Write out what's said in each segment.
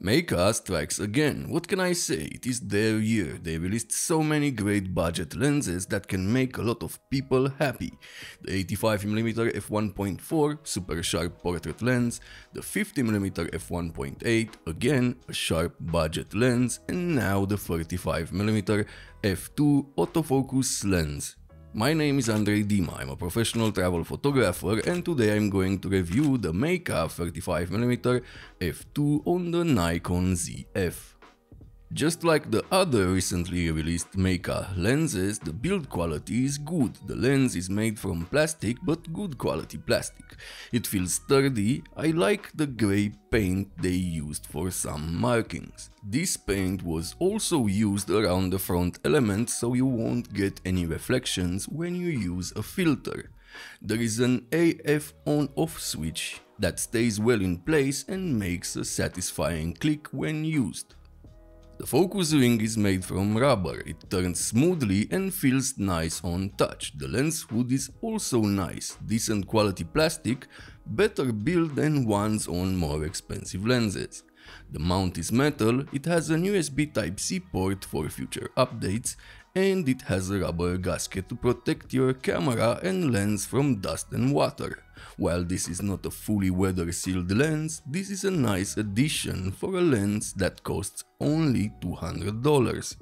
Meike strikes again. What can I say? It is their year. They released so many great budget lenses that can make a lot of people happy. The 85mm f1.4 super sharp portrait lens, the 50mm f1.8 again a sharp budget lens, and now the 35mm f2 autofocus lens. My name is Andrei Dima, I'm a professional travel photographer, and today I'm going to review the Meike 35mm f2 on the Nikon ZF. Just like the other recently released Meike lenses, the build quality is good. The lens is made from plastic, but good quality plastic. It feels sturdy. I like the grey paint they used for some markings. This paint was also used around the front element, so you won't get any reflections when you use a filter. There is an AF on-off switch that stays well in place and makes a satisfying click when used. The focus ring is made from rubber, it turns smoothly and feels nice on touch. The lens hood is also nice, decent quality plastic, better build than ones on more expensive lenses. The mount is metal, it has an USB Type-C port for future updates, and it has a rubber gasket to protect your camera and lens from dust and water. While this is not a fully weather-sealed lens, this is a nice addition for a lens that costs only $200.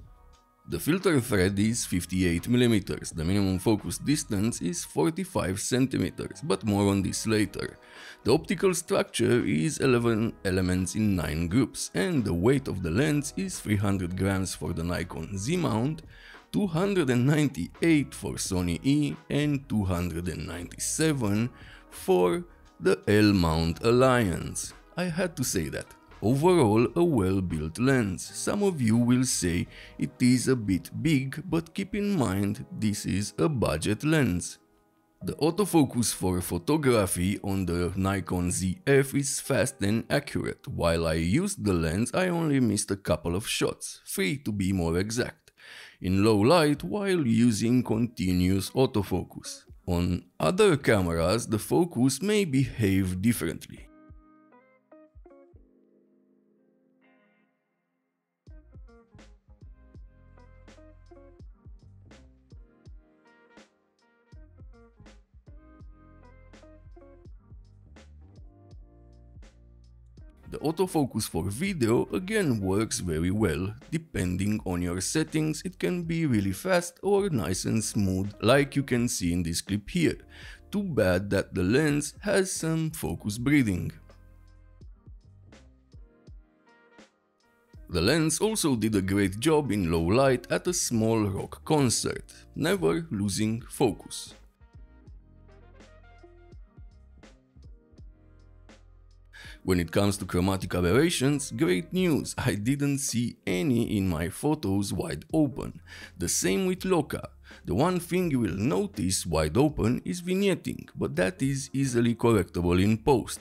The filter thread is 58mm, the minimum focus distance is 45 cm, but more on this later. The optical structure is 11 elements in 9 groups, and the weight of the lens is 300 grams for the Nikon Z mount, 298 for Sony E, and 297 for the L mount Alliance. I had to say that. Overall, a well-built lens. Some of you will say it is a bit big, but keep in mind this is a budget lens. The autofocus for photography on the Nikon ZF is fast and accurate. While I used the lens, I only missed a couple of shots, 3 to be more exact, in low light while using continuous autofocus. On other cameras, the focus may behave differently. The autofocus for video again works very well. Depending on your settings, it can be really fast or nice and smooth, like you can see in this clip here. Too bad that the lens has some focus breathing. The lens also did a great job in low light at a small rock concert, never losing focus. When it comes to chromatic aberrations, great news, I didn't see any in my photos wide open. The same with Loca. The one thing you will notice wide open is vignetting, but that is easily correctable in post.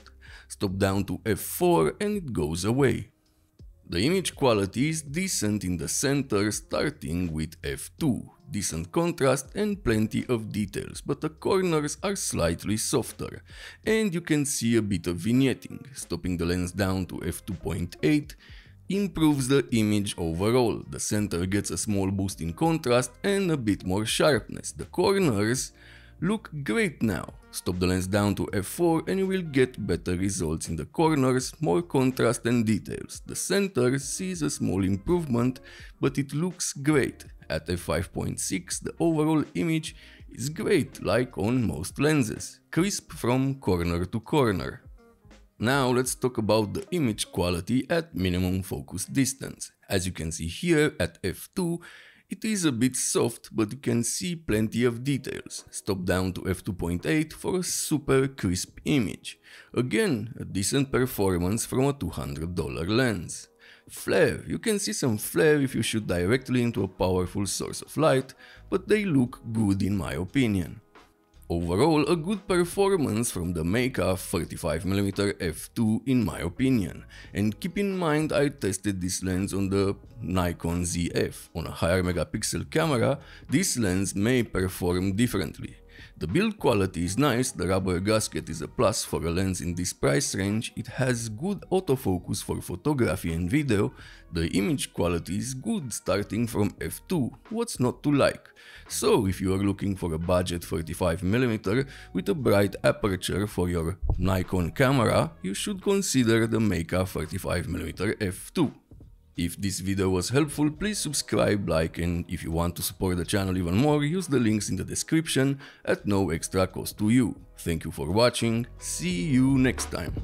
Stop down to f4 and it goes away. The image quality is decent in the center, starting with f2. Decent contrast and plenty of details, but the corners are slightly softer, and you can see a bit of vignetting. Stopping the lens down to f2.8 improves the image overall. The center gets a small boost in contrast and a bit more sharpness. The corners look great now. Stop the lens down to f4 and you will get better results in the corners, more contrast and details. The center sees a small improvement, but it looks great. At f5.6 the overall image is great, like on most lenses, crisp from corner to corner. Now let's talk about the image quality at minimum focus distance. As you can see here at f2, it is a bit soft, but you can see plenty of details. Stop down to f2.8 for a super crisp image. Again, a decent performance from a $200 lens. Flare. You can see some flare if you shoot directly into a powerful source of light, but they look good in my opinion. Overall, a good performance from the Meike 35mm f2 in my opinion. And keep in mind I tested this lens on the Nikon ZF. On a higher megapixel camera, this lens may perform differently. The build quality is nice, the rubber gasket is a plus for a lens in this price range, it has good autofocus for photography and video, the image quality is good starting from f2, what's not to like? So if you are looking for a budget 35mm with a bright aperture for your Nikon camera, you should consider the Meike 35mm f2. If this video was helpful, please subscribe, like, and if you want to support the channel even more, use the links in the description at no extra cost to you. Thank you for watching, see you next time.